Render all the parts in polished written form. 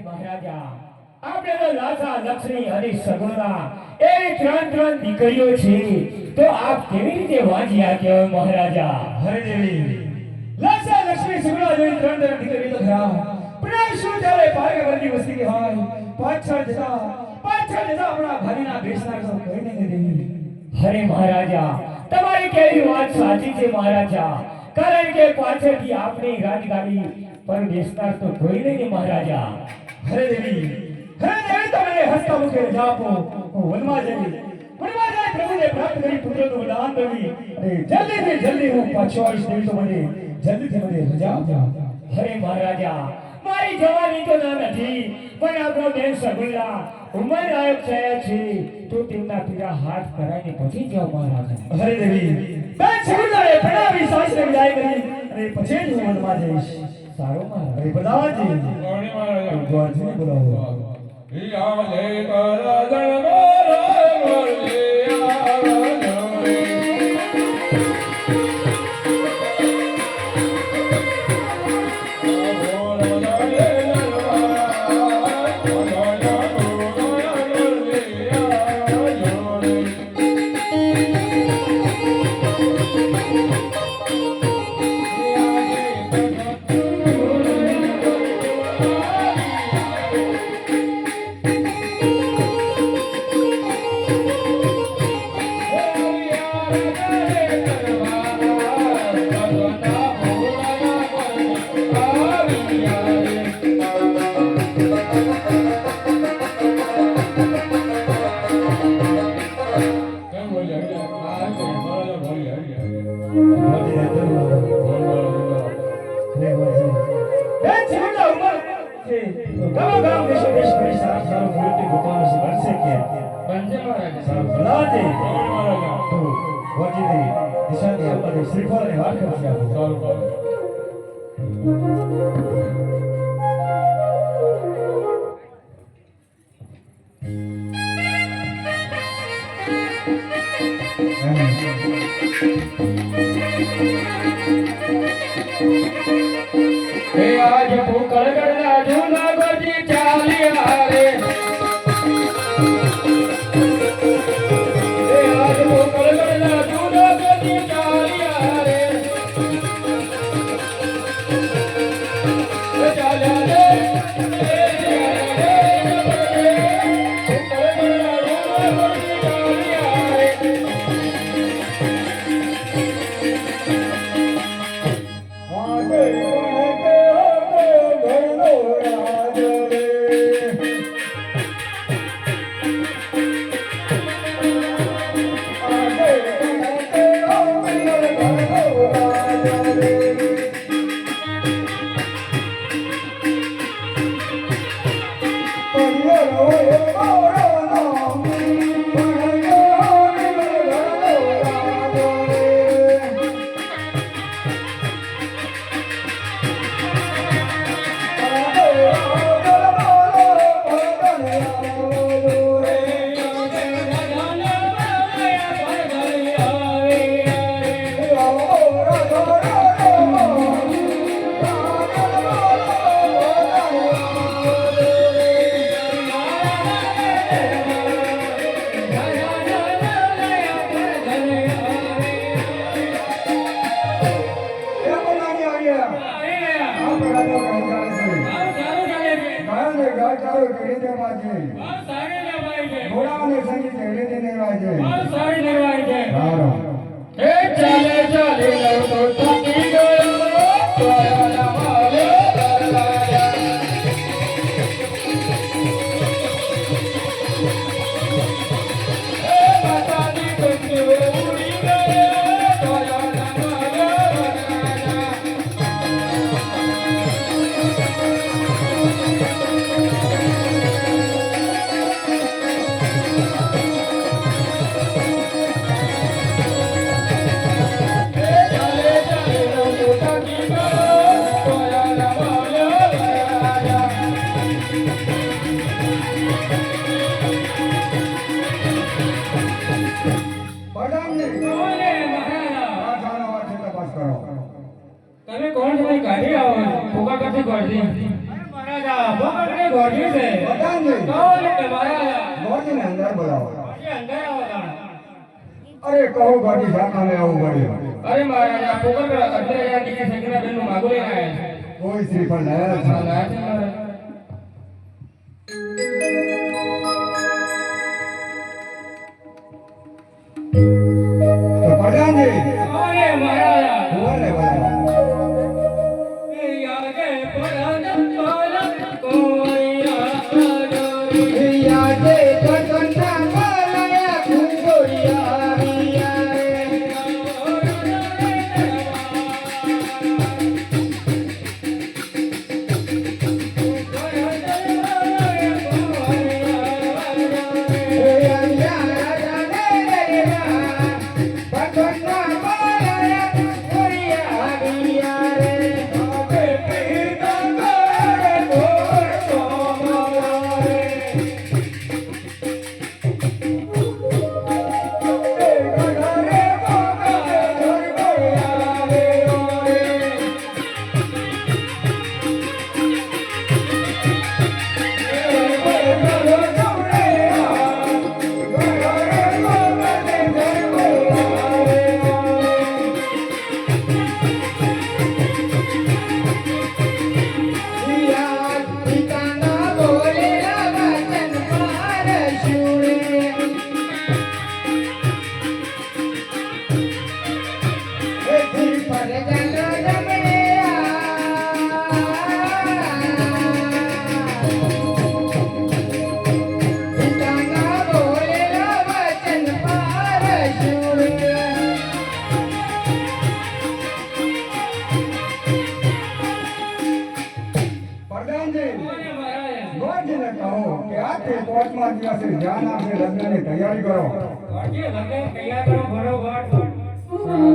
મહારાજા આપણે તો લાસા લક્ષ્મી હરી સગુણા એવી ત્રણ દીકરીઓ છે તો આપ કેવી રીતે વાંચ્યા કહેવાય મહારાજા? હરે દેવી લાસા લક્ષ્મી સગુણા જેવી ત્રણ દીકરીઓ તો ખરા પણ શું ચાલે ભાગ્યવતી વસ્તી કે હોય પાછળ જતા આપણા ભાઈના બેસનાર તો કોઈ નહીં દેવી. હરે મહારાજા તમારી કેવી વાત સાચી છે મહારાજા, કારણ કે પાછળથી આપની રાજગાડી પર બેસનાર તો કોઈ નહીં મહારાજા. હરે દેવી તમને હસતા મુખે જાપો હું વનમાં જઈ પ્રભુને પ્રાપ્ત કરી પુત્રનું દાન દેવી અને જલ્દી હું પાછો આવીશ દેવી તો મને જલ્દીથી મને રજા આપજો. હરે મહારાજા મારી જવાની તો ના નથી પણ આપણો બેન સગુલ્લા ઉંમર લાયક થયા છે તો તેમના પીડા હાથ કરાઈને પછી જાઓ મહારાજા. હરે દેવી બેન સગુલ્લાએ પ્રણામી સાસને વિદાય કરી અને પછી જ હું વનમાં જઈશ. સારો મહારાજ. હરે બધાજી દ્વારજીને બોલાવો. યાલે કરજણ મારા મોરલિયા શ્રીફળ વાત કરશે આજ ભૂકળ ગળના જૂના ગોજી ચાલ્યા રે આજ ભૂકળ ગળના જૂના ગોજી ચાલ્યા રે ચાલ્યા આવી છે પ્રધાનજી કોણ કે મારા ગોળજીને અંદર બોલાવો પછી અંદર આવો તાણ. અરે કહો ગોળજી સામે આવું ગોળ્યું અરે મહારાજ આ પોકર અત્યારે આ દીકરી શંકરા બેન નું માગું લઈને આવ્યા છે કોઈ શ્રીફળ લાયા છે હા, લાયા છે મહારાજ. તો પ્રધાનજી અરે મહારાજ કુંવરને બોલાવો યાદે પરાન પાલન કોરિયા યાદે પતંગના બોલાયા કુંવરિયા ગોળજીને કહો કે આથી પાંચમા દિવસે ધ્યાન આપી લગ્નની તૈયારી કરો વાજી લગન તૈયાર કરો બરોબર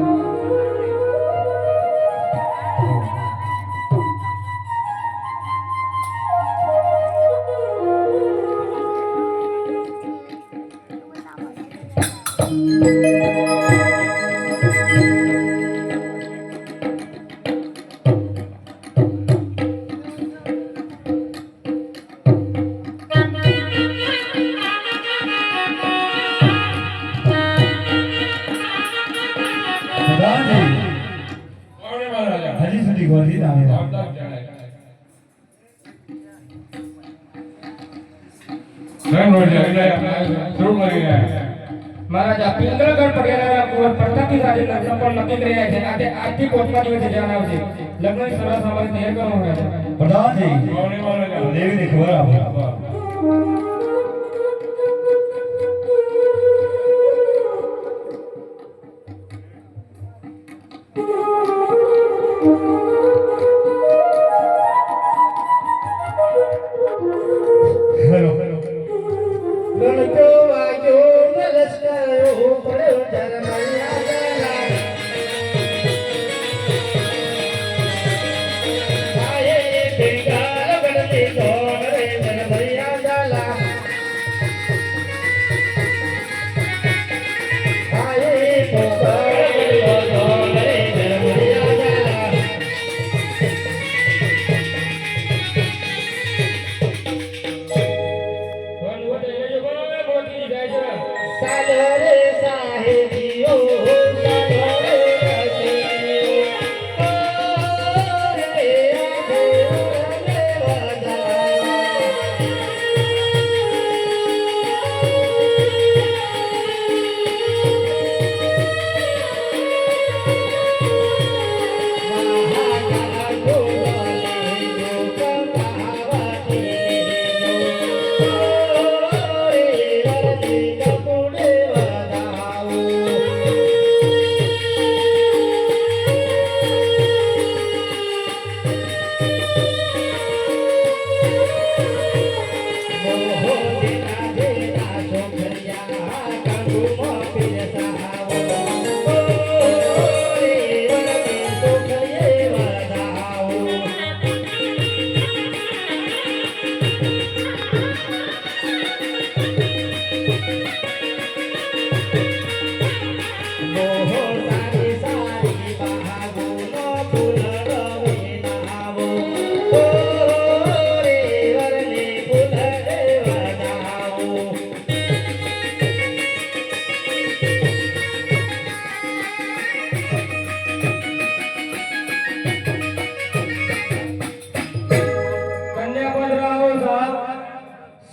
પ્રધાનજી કોણ મહારાજ હજી સુધી ગોળજી ના આવ્યા આવતા જણાય ધન રોજ એટલે શરૂ કરી રહ્યા મહારાજ આ પિંગળગઢ પગેરા કુંવર પ્રતાપી સાથે સંપર્ક નક્કી કરી રહ્યા છે આજે આજથી પોચમા દિવસે જાણ આવશે લગ્નની સરસ અમારે તૈયાર કરવાનું હોય છે પ્રધાનજી કોણ મહારાજ દેવીની ખબર આપો હેલો ગણતો વાજો નલસ્કરો પડ્યો ધર્મયા ગલા આયે ભેગા ગણતી કોણ રે ધર્મયા ગલા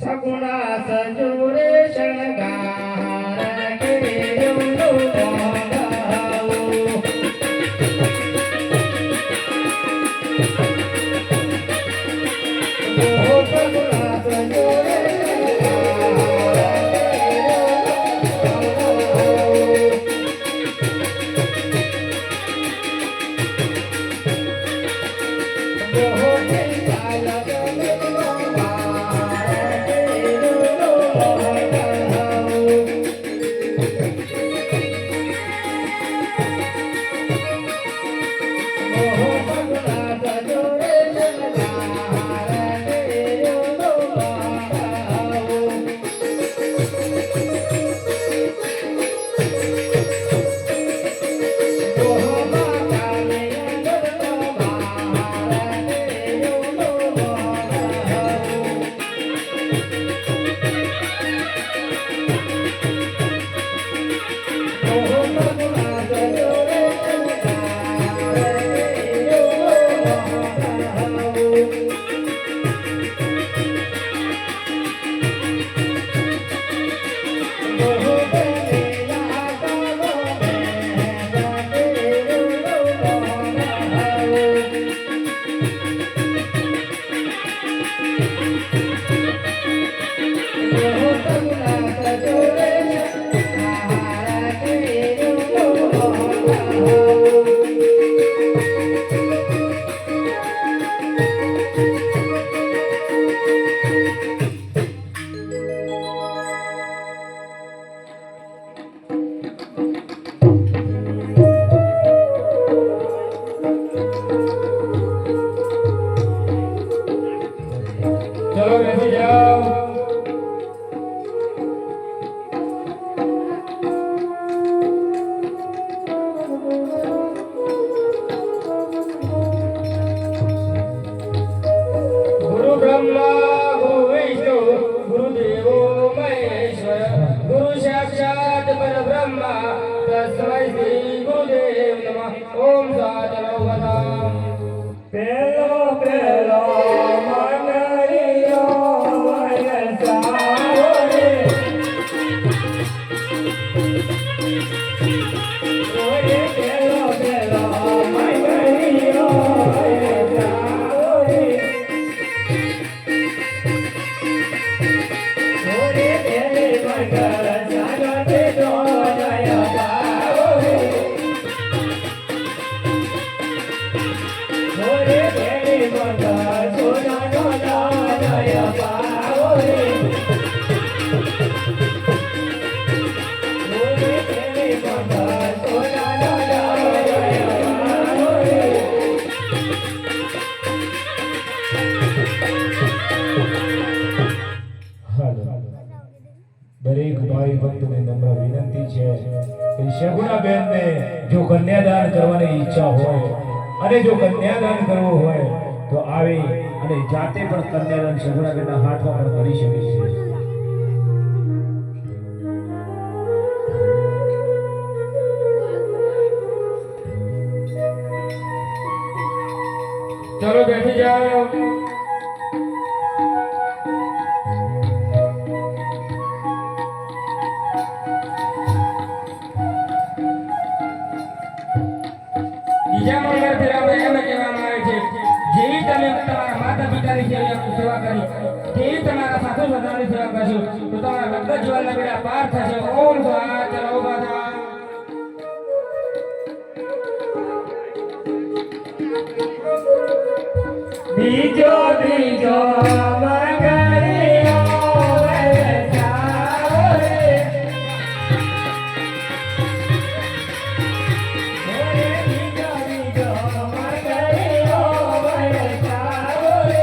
સગુણા સજુરે શણગાર કેળું મોંઘાવું. ઓ સગુણા સજુરે ચલો બેસી જાઓ. ગુરુ બ્રહ્મા ગુરુ વિષ્ણુ ગુરુદેવો મહેશ્વર ગુરુ સાક્ષાત પરબ્રહ્મ તસ્મૈ શ્રી ગુરુદેવ નમઃ. ઓમ સાધનો વદામ. પેલો પેલો મંગળિયો વરસાવો રે. ઓરે પેલો પેલો મંગળિયો વરસાવો રે. ઓરે પેલે મંગળ જાગતે દોડયા પાવો રે. ઓરે પેલે મંગળ સોનાનો દાડયા પાવો રે. ઓરે પેલે મંગળ સોનાનો દાડયા પાવો રે. દરેક ભાઈ ભક્તને નમ્ર વિનંતી છે કે શગુણાબેનને જો કન્યાદાન કરવાની ઈચ્છા હોય અને જો કન્યાદાન કરવું હોય તો આવી અને જાતે પણ કન્યાદાન શગુણાબેનના હાથમાં પણ કરી શકે છે. ચલો બેસી જાઓ. બીજા મંગળ ફેરામાં એમ કહેવામાં આવે છે જેવી તમે તમારા માતા પિતાની સેવા કરી તેવી તમારા સાસુ સસરાની સેવા કરશો તો તમારા લગ્ન જીવનના બેડા પાર થશે. ઓમ સ્વાહા. ચલો બધા. બીજો બીજો મંગળિયો વરસાવો રે. ઓરે બીજો બીજો મંગળિયો વરસાવો રે.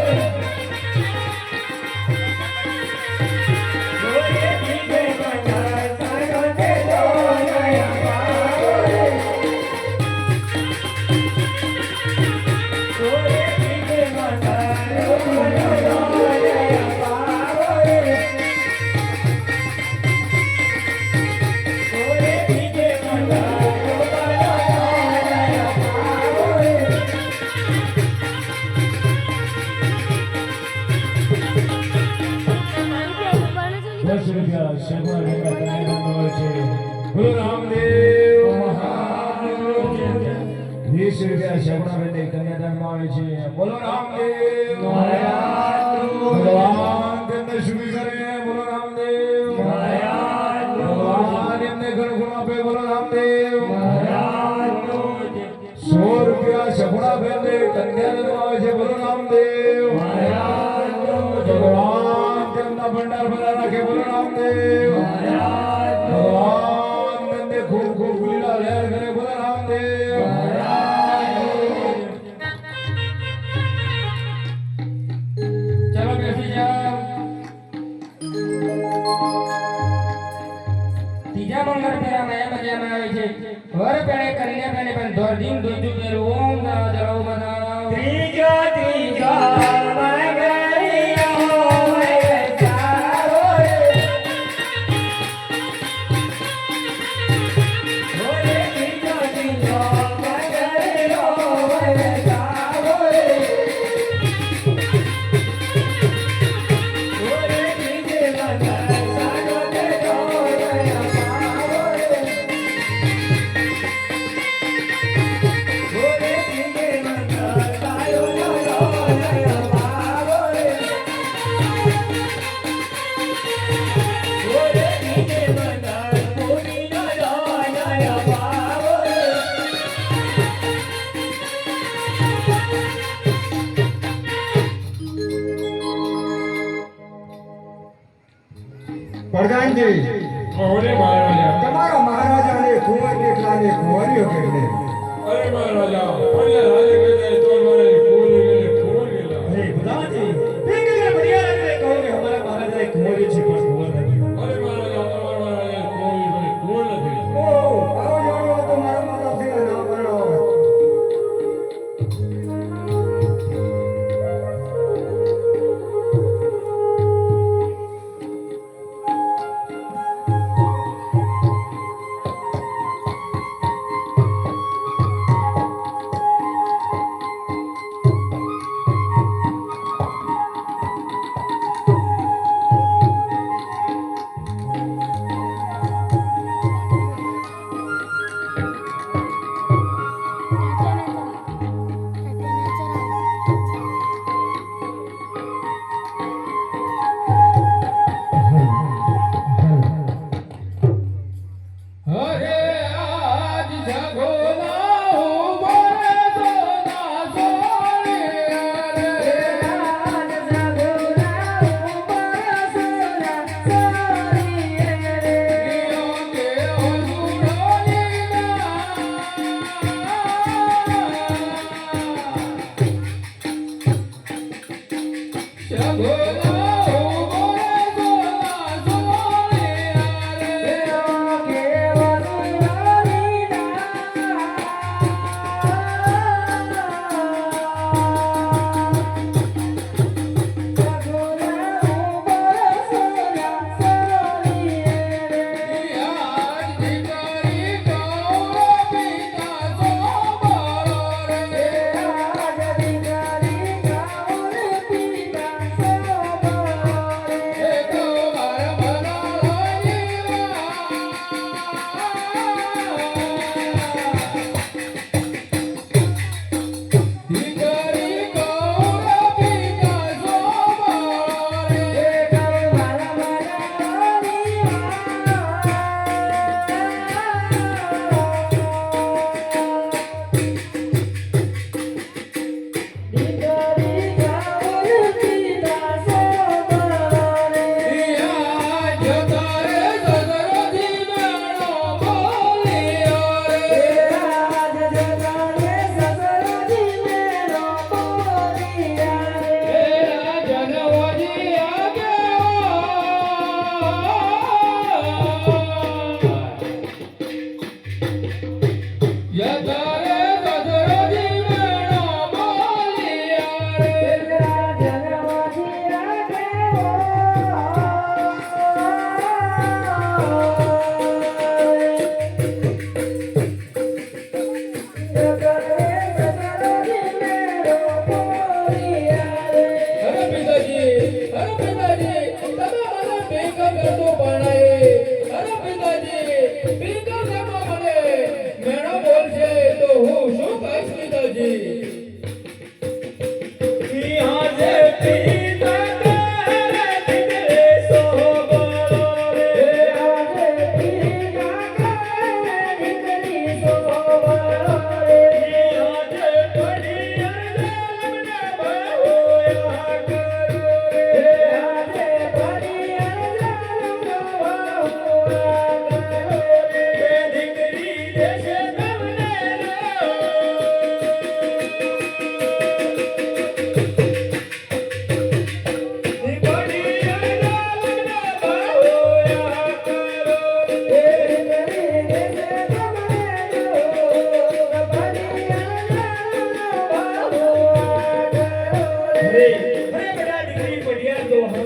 ઓરે બીજે મંગળ સાગતે દોડયા પાવો રે. ઓરે બીજે મંગળ રૂપિયા શેગુણા બેનના કન્યાદાનમાં આવે છે બોલો રામદેવ મહારાજ 20 રૂપિયા શેગુણા બેનની કન્યાદાનમાં આવે છે બોલો રામદેવ મહારાજ ભગવાન તેમને સુખી કરે બોલો રામદેવ મહારાજ ભગવાન એમને ઘણું ઘણું આપે બોલો રામદેવ મહારાજ 100 રૂપિયા શેગુણા બેનની કન્યાદાનમાં આવે છે બોલો રામદેવ મહારાજ ભગવાન તેમના ભંડાર ભરા રાખે બોલો રામદેવ મહારાજ ભગવાન તેમને ખૂબ ખૂબ લીલા લહેર કરે બોલો રામદેવ ચલો બેસી જાઓ ત્રીજા મંગળ ફેરા નયા મજામાં આવે છે વર પેણે કન્યા પેણે પણ ધોરધીમ દૂધું પેલું ઓમ નમઃ જળો બનાવ ત્રીજો પ્રધાનજી ઓરે મહારાજા તમારા મહારાજાને કુંવર કેટલાને કુંવરીઓ કેટલે અરે મહારાજા અલ્યા રાજે કહે તો મારે કુંવર ગેલા અરે પ્રધાનજી પિંગલે બઢિયા લાગે કહો કે હમારા મહારાજાએ કુંવરી છે પણ કુંવર નથી અરે મહારાજા તમારા મહારાજે કુંવર નથી ઓ આવો જાણો તો મારા માતા પિતાનું નામ પરણાવો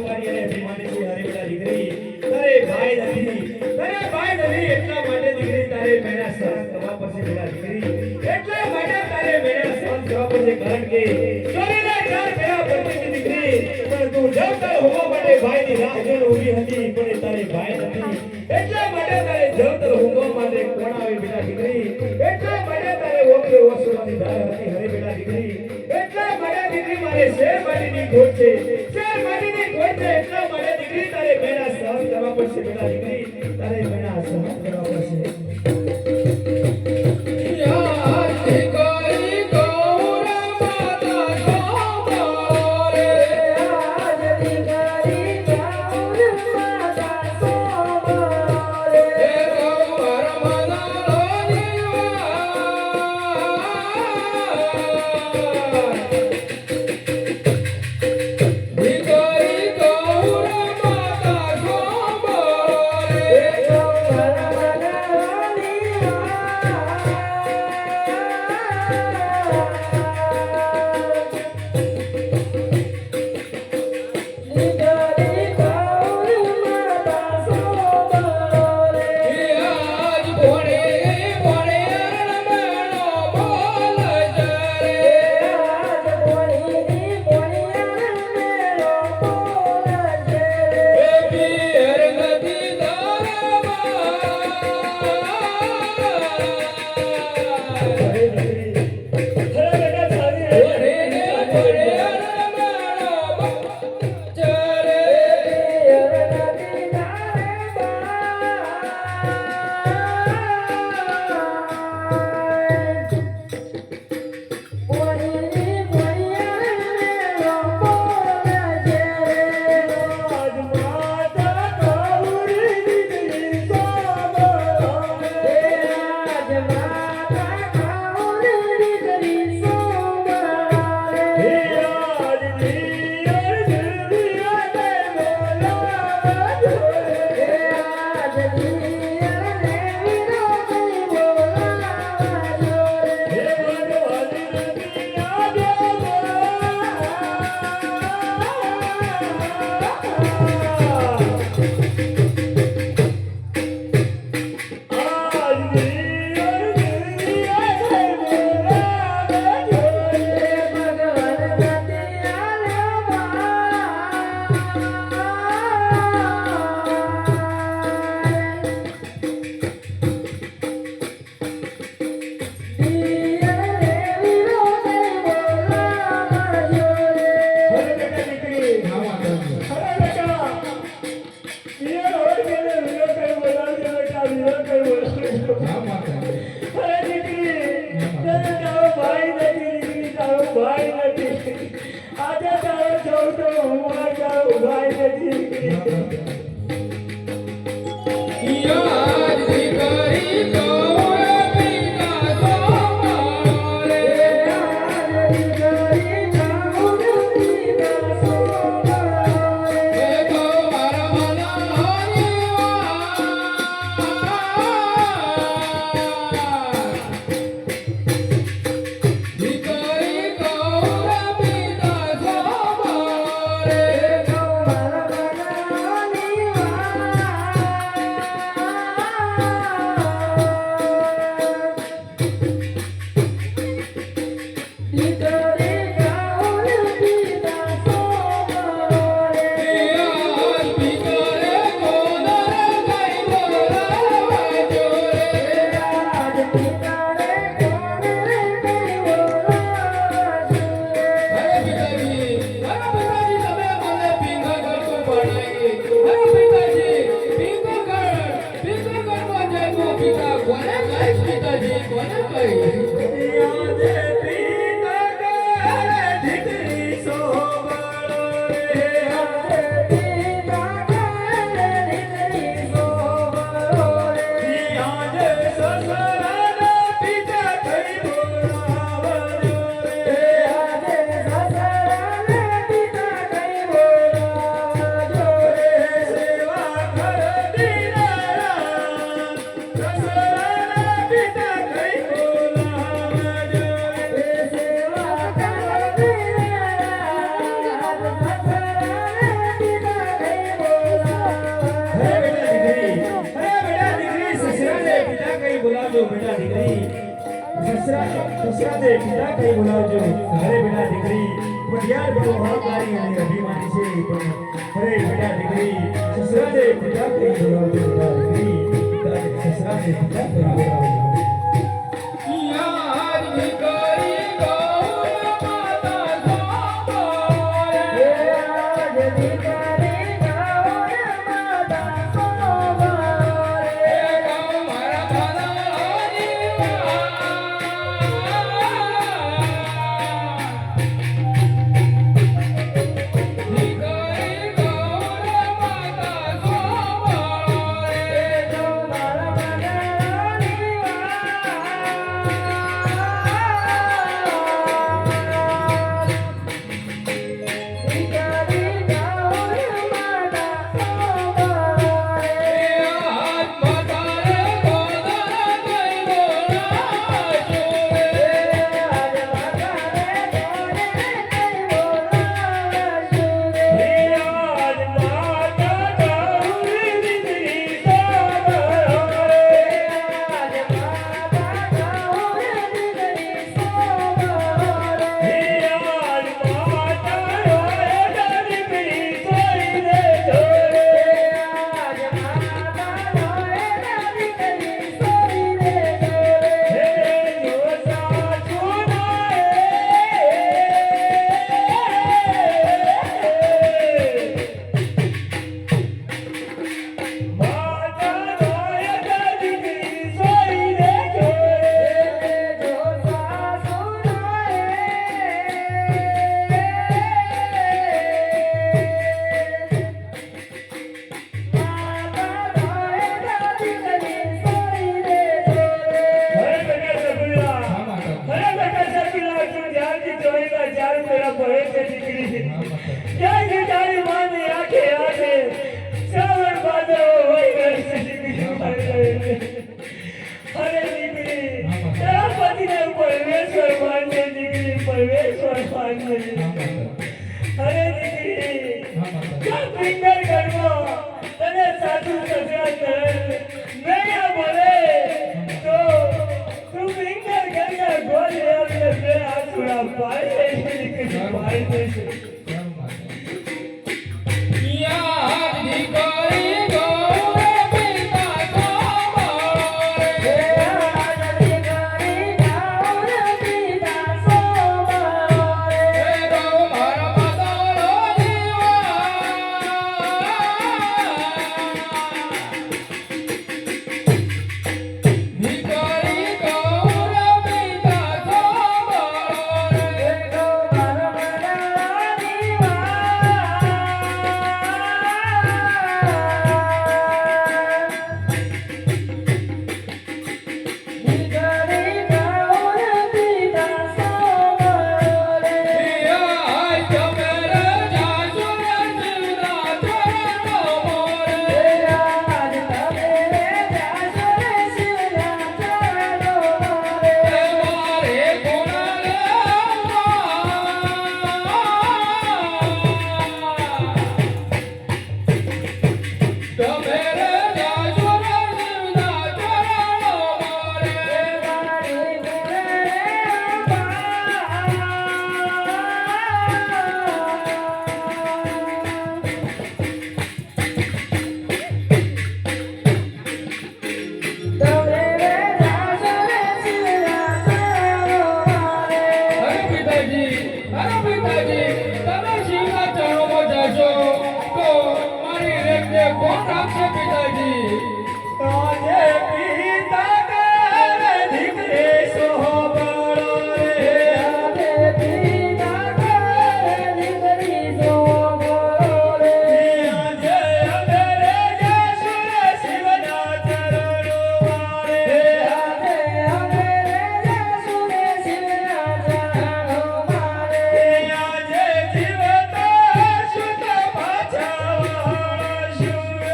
મારી અને અભિમાની છે અરે બેટા દીકરી તારે ભાઈ નથી એટલા માટે દીકરી તારે મેના સહન કરવા પડશે બેટા દીકરી એટલા માટે તારે મેના સહન કરવા પડશે કારણ કે ચોરીના ચાર ફેરા પડતી દીકરી પણ તું જવતર હોવા માટે ભાઈની રાહ જોઈને ઊભી હતી પણ તારે ભાઈ નથી એટલા માટે તારે જવતર હોવા માટે કોણ આવી બેટા દીકરી એટલા માટે તારે ઓકે ઓસવાની ધાર હતી હરે બેટા દીકરી એટલા માટે દીકરી મારે શેર માટીની ખોટ છે એટલા માટે દીકરી તારે મેના સહન કરવા પડશે બેટા દીકરી તારે મેના સહન કરવા પડશે સસરાને પિતા કઈ બોલાવજો. અરે બેટા દીકરી પટિયાર બહુ અહંકારી અને અભિમાની છે, પણ અરે બેટા દીકરી સસરાને પિતા કઈ બોલાવજો. બેટા દીકરી સસરાને પિતા કઈ બોલાવજો. યાર દીકરી ગૌર માતા સોમવારે આજ દીકરી ગૌર માતા સોમવારે ગૌ મારા ભલાની દીકરી ગૌર માતા સોમવારે મારા મનરાની દીકરી ગૌર માતા સોમવારે હાથ માતારે ગોદરા કઈ બોલાજો આજ માતાને ગોરે કઈ બોલાવશું રે આજ માતા ગૌરી દીકરી સોમવારે આજ માતા ગૌરી દીકરી સોમવારે આજ માતા રોયડા દીકરી સોઈ રે જોરે આજ માતા રોયડા દીકરી સોઈ રે જોરે હે જો સાચું માતા રોયડા દીકરી સોઈ રે જોરે જો સાસુ પરમેશ્વર માનજે અરે દીકરી ક્યાં ફિંગર ઘરમાં તને સાચું સસરા કરે નહીં બોલે તો તું ફિંગર ઘરના ગોળ આવીને બે આસુડા પાડે દીકરી પાડી દેશે યાર દીકરી ગૌર પિતા સોમવારે આજ દીકરી ગૌર પિતા સોમવારે ગૌ મારા માતાનો દીકરી ગૌર પિતા સોમવારે મારા મનરાની દીકરી ગૌર પિતા સોમવારે યાર તમે જાજો રજના ચરણો મોરે આજ તમે જાશો રે શિવના ચરણો મારે મારે કોણાલે તમે જાજો રજના ચરણો મોરે મારી અરે પિતાજી તમે શિવના ચરણોમાં જાશો તો મારી રેખને કોણ રાખશે પિતાજી તાજે પિતા કરે દીકરી સોહબળો રે. આજે અંધેરે જશું રે શિવના ચરણો વારે. આજે જીવતા શુદ્ધ પાછા વાળશું રે.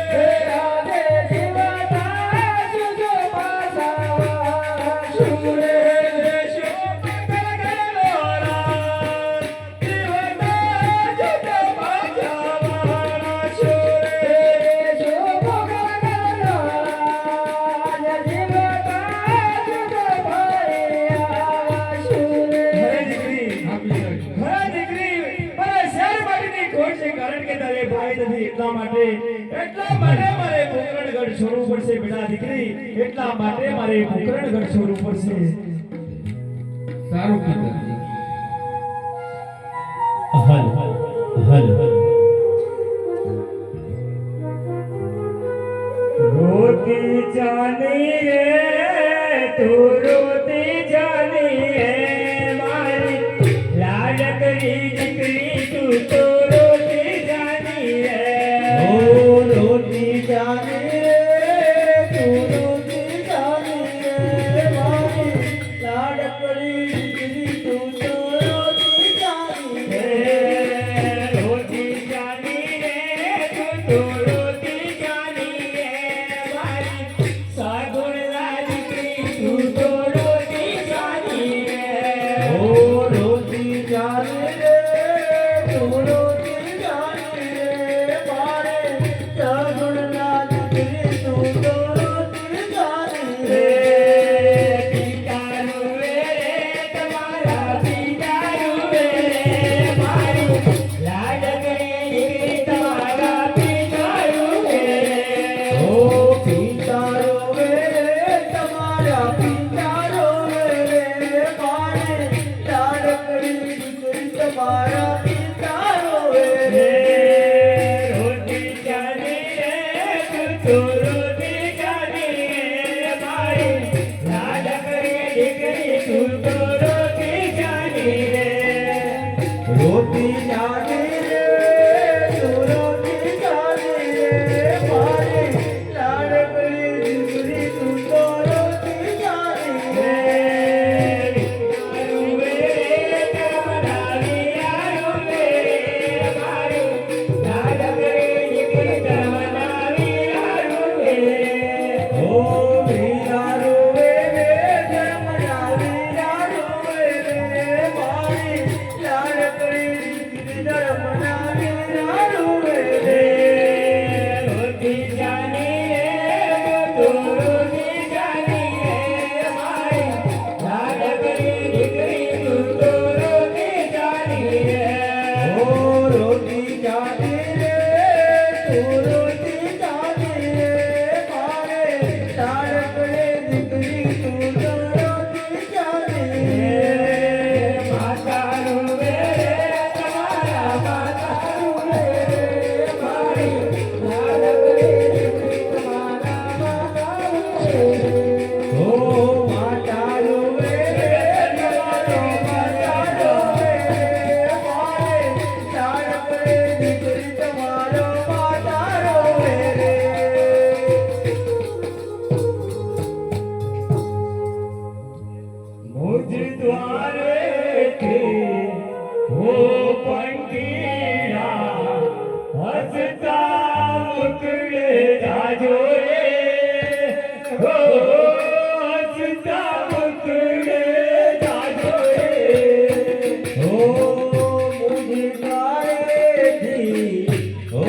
માટે મારે પોકરણગઢ છોડવું પડશે બેટા દીકરી, એટલા માટે મારે પોકરણગઢ છોડવું પડશે. સારું પિતાજી. હલ હલ रोती जानी रे तू रोती जानी रे मारी लाडकड़ी दिकरी तू तो रोती जानी रे ओ रोटी जाने तू रोटी जाने मारी लाडकड़ी दिकरी तू तो रोटी जाने रोती जानी रे तू तो रोती जानी रे मारी सागुण लाडकड़ी तू तो रोती जानी रे ओ रोटी जाने तू रोटी जाने मारे सगुण लाल तेरी तू तो रोटी जाने પિતાનું રે તમારા પિતાનું રે મારું લાડકડી દીકરી તમારા પિતાનું રે ओ पिता रोवे तुम्हारा पिता रोवे मारे लाडकड़ी दिकरी तुम्हारा पिता रोवे રોટી જાની રે તું તો રોટી જાની રે મારી લાડકડી દીકરી તું તો રોટી જાની રે रोटी जाने रे तू रोटी जाने मारे लाडकड़ी दिकरी तू तो रोटी जाने ओ वीरा रोवे जमना वीरा रोवे मारी लाडकड़ी दिकरी जमना वीरा रोवे ओ रोटी जाने रे तू रोटी जाने मारे लाडकड़ी दिकरी तू तो रोटी जाने ओ माता रोवे तुम्हारो माता रोवे मारे लाडकड़ी दिकरी तुम्हारो माता रोवे मुझ द्वारे थे वो पंखीड़ा हंसता मुकड़े जाजो रे हो हंसता मुकड़े जाजो रे ओ मुझे गाए थी ओ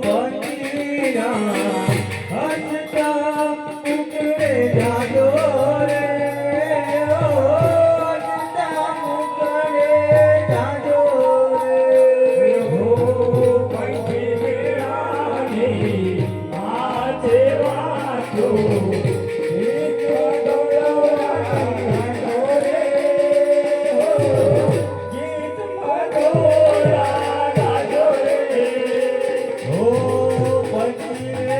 बंदीना हंसता मुकड़े जादो रे ओ हंसता मुकड़े जादो रे हो पंखीड़ा ने आज वातो एक डोला रे हो गीत मधुरा गाजो रे ओ बंदी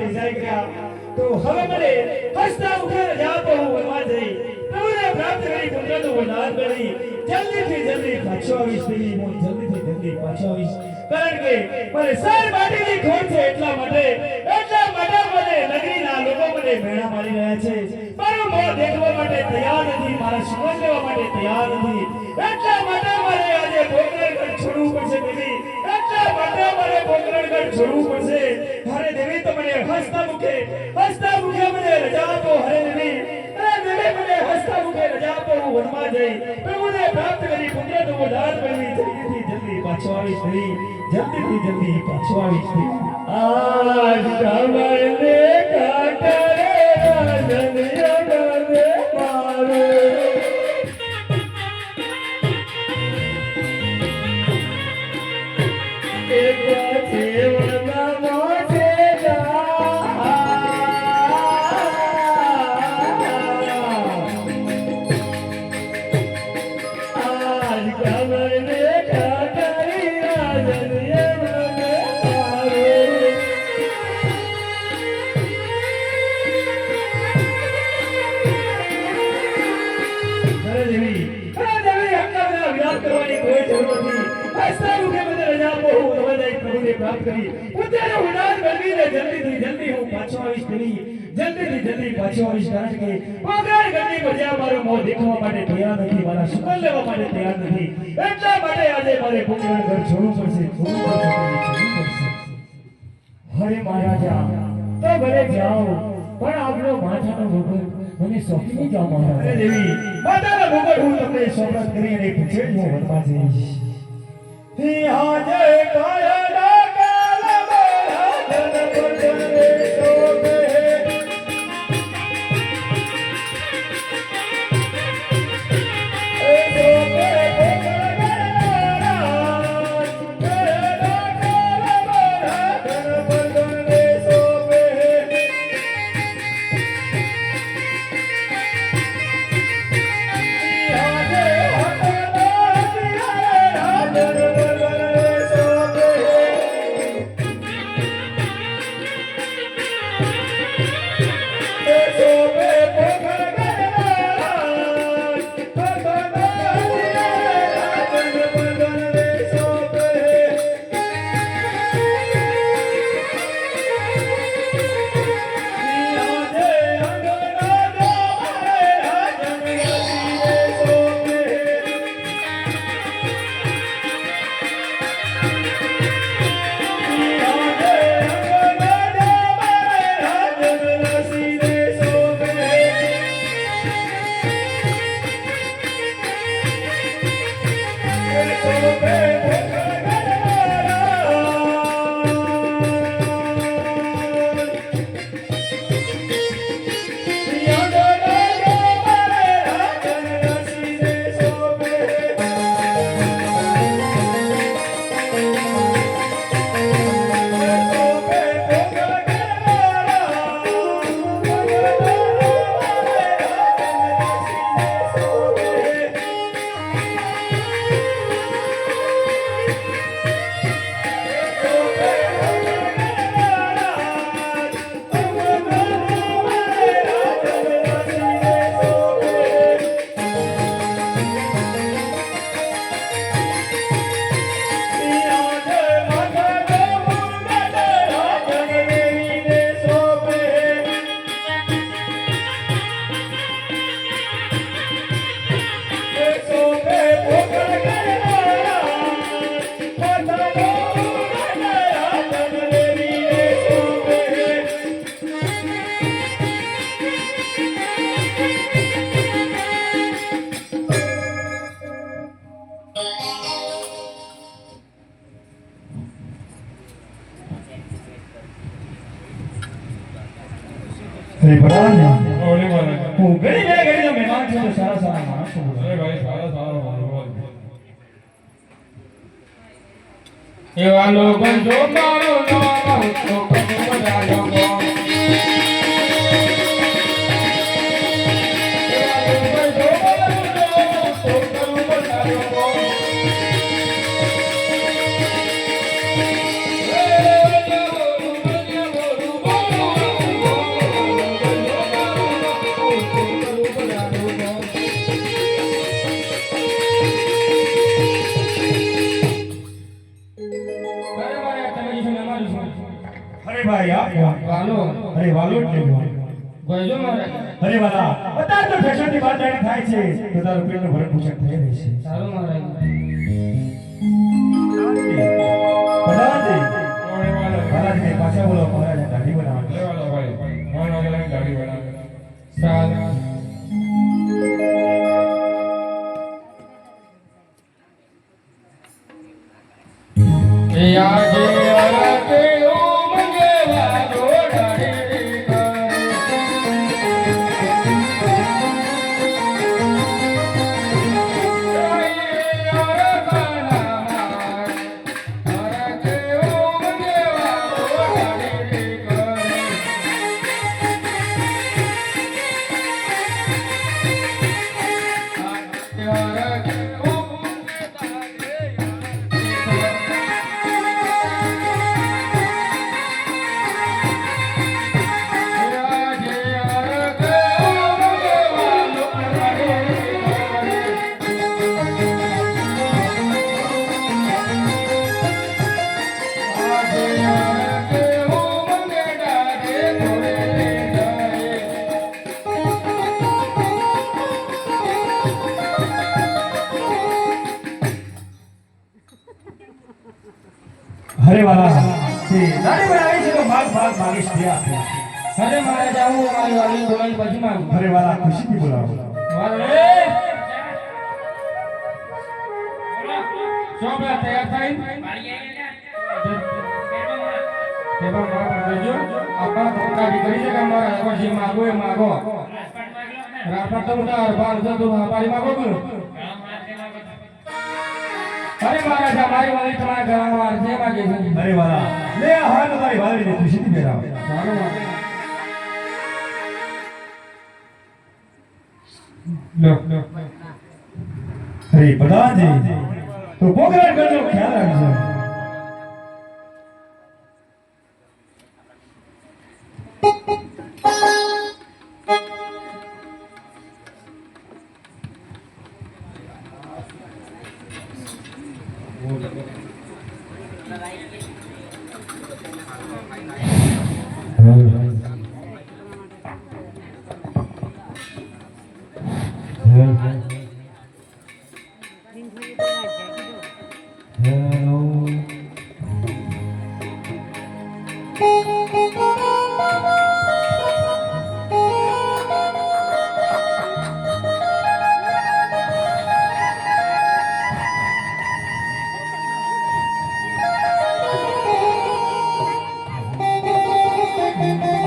થઈ જાય ગયા તો હવે મને હસતા મુખે રજા આપો હું વનમાં જઈ પ્રભુને પ્રાપ્ત કરી પુત્રનું વરદાન કરી જલ્દીથી જલ્દી પાછો આવીશ દેવી હું જલ્દીથી જલ્દી પાછો આવીશ કારણ કે મને સર માટીની ખોટ છે એટલા માટે મને નગરીના લોકો મને મેળા મારી રહ્યા છે મારું મોં દેખવા માટે તૈયાર નથી મારા સુગંધ લેવા માટે તૈયાર નથી એટલા માટે મારે આજે પોકરણગઢ છોડવું પડશે દેવી એટલા માટે મારે પોકરણગઢ છોડવું પડશે હરે દેવી તો મને હસતા મુખે મને રજા આપો હરે દેવી મને હસતા મુખે રજા આપો હું વનમાં જઈ પ્રભુને પ્રાપ્ત કરી પુત્રનું વરદાન મેળવી જલ્દીથી જલ્દી પાછો આવીશ દેવી જલ્દીથી જલ્દી પાછો આવીશ દેવી આજ કમળને કાંટરે રાજન યગને મારે એક જીવનમાં મોજે આજ કમળને કાંટરે રાજન યગને મારે હરે દેવી હક્કાના વિલાપ કરવાની કોઈ જરૂર નથી હસતા મુખે મને રજા આપો હું તમારા પ્રભુને પ્રાપ્ત કરી પુત્રનું વરદાન મેળવીને જલ્દીથી જલ્દી હું પાછો આવીશ દેવી જલ્દીથી જલ્દી પાછો આવીશ કારણ કે પોકરણગઢની પ્રજા મારું મોં દેખવા માટે તૈયાર નથી મારા સુગંધ લેવા માટે તૈયાર નથી એટલા માટે આજે મારે પોકરણગઢ છોડવું પડશે હરે મહારાજા તો ભલે જાઓ પણ આપણો માથાનો મુકુટ મને સોંપી જાઓ અરે મહારાજ દેવી માતાના મુકટ હું તમને સોગંદ કરીને પૂછે હું વનમાં જઈશ આજે કાયડા કાલમાં ધન બદલે શોભે એ શોભે શ્રી ભગવાન ઓલે વાલા હું ઘડી મહેમાન છું તો સારા સારા માણસો બોલાવો. અરે ભાઈ સારા સારા મારો એવા લોકો જો મારો નામ તો કશું બધા લોકો Oh મારું છું અરે ભાઈ આ કોણ? વાલો અરે વાલો એટલે કોણ? ગોયજો મહારાજ અરે વાલા અત્યારે તો ફેશન ની વાત જાણી થાય છે તો તારું પેટનું ભરણ પોષણ થઈ રહેશે. સારું મહારાજ પ્રધાનજી મહારાજને પાછા બોલો, મહારાજને દાઢી બનાવવાની. સારું એ આજે અરકે ઉમગે વાગો ડાળી અરે વાલા તે દાઢી બનાવી છે તો ભાગ માગીશ દે આપે. અરે મહારાજ આવું મારી વાલી બોલાવી પછી માંગુ અરે વાલા ખુશીથી બોલાવો. ચોપડા તૈયાર થાય પેપર મારા દેજો આપા કાઢી કરી છે કે મારા હવે જે માંગો એ માંગો રાજપાટ તો મોટા અરબાર છે તો પાડી માંગો કે અરે મહારાજ મારી વાલી તમારા ઘરમાં અરજે માંગે છે. અરે વાલા લે આ હાલ તારી વાલીને ખુશીથી બેરાવો. સારું લો અરે પ્રધાનજી તો પોગરાટ કરજો, ખ્યાલ રાખજો.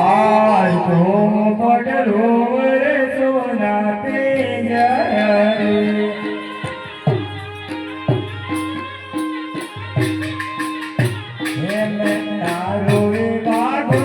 આજ તો પડલો રે સોના પિંજરે એમ તારો એ વાઢો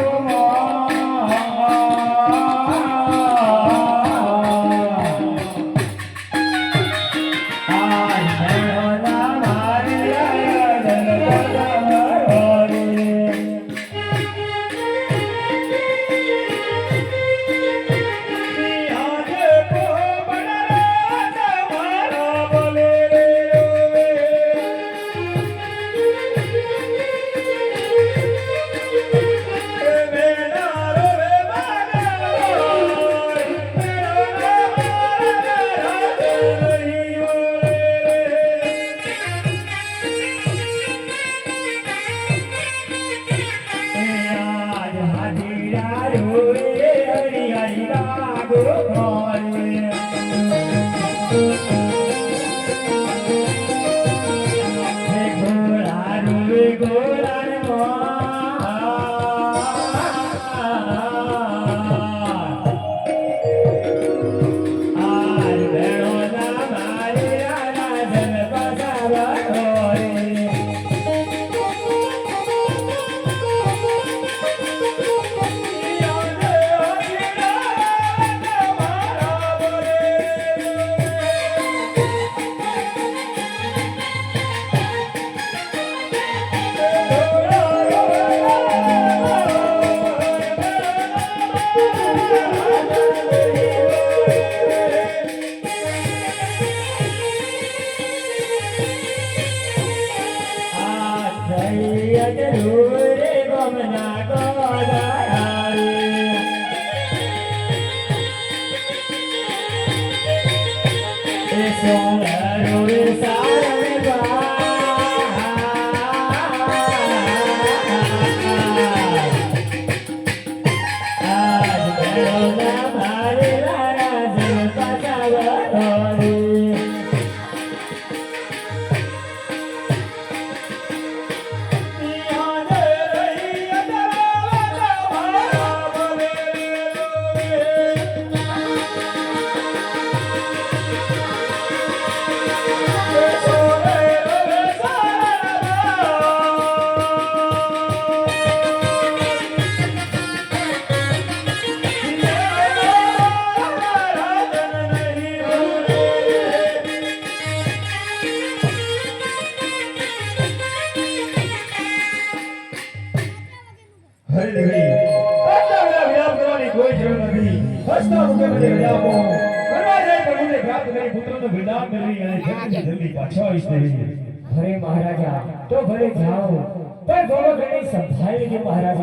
જમના ગોરારે એ સોનરો સારમે આજ મેળોના મારે લારા જલ પાછા હરી હરી આટલા બધા વિલાપ કરવાની કોઈ જરૂર નથી હસતા મુખે મને વિલાપો કરવા જાય પ્રભુને પ્રાપ્ત કરી પુત્રનો વિલાપ મેળવી અને જલ્દી જલ્દી પાછા આવીશ દેવી અરે મહારાજા તો ભલે જાઓ પણ ગોવર્ધનની સંભાળી લેજો મહારાજા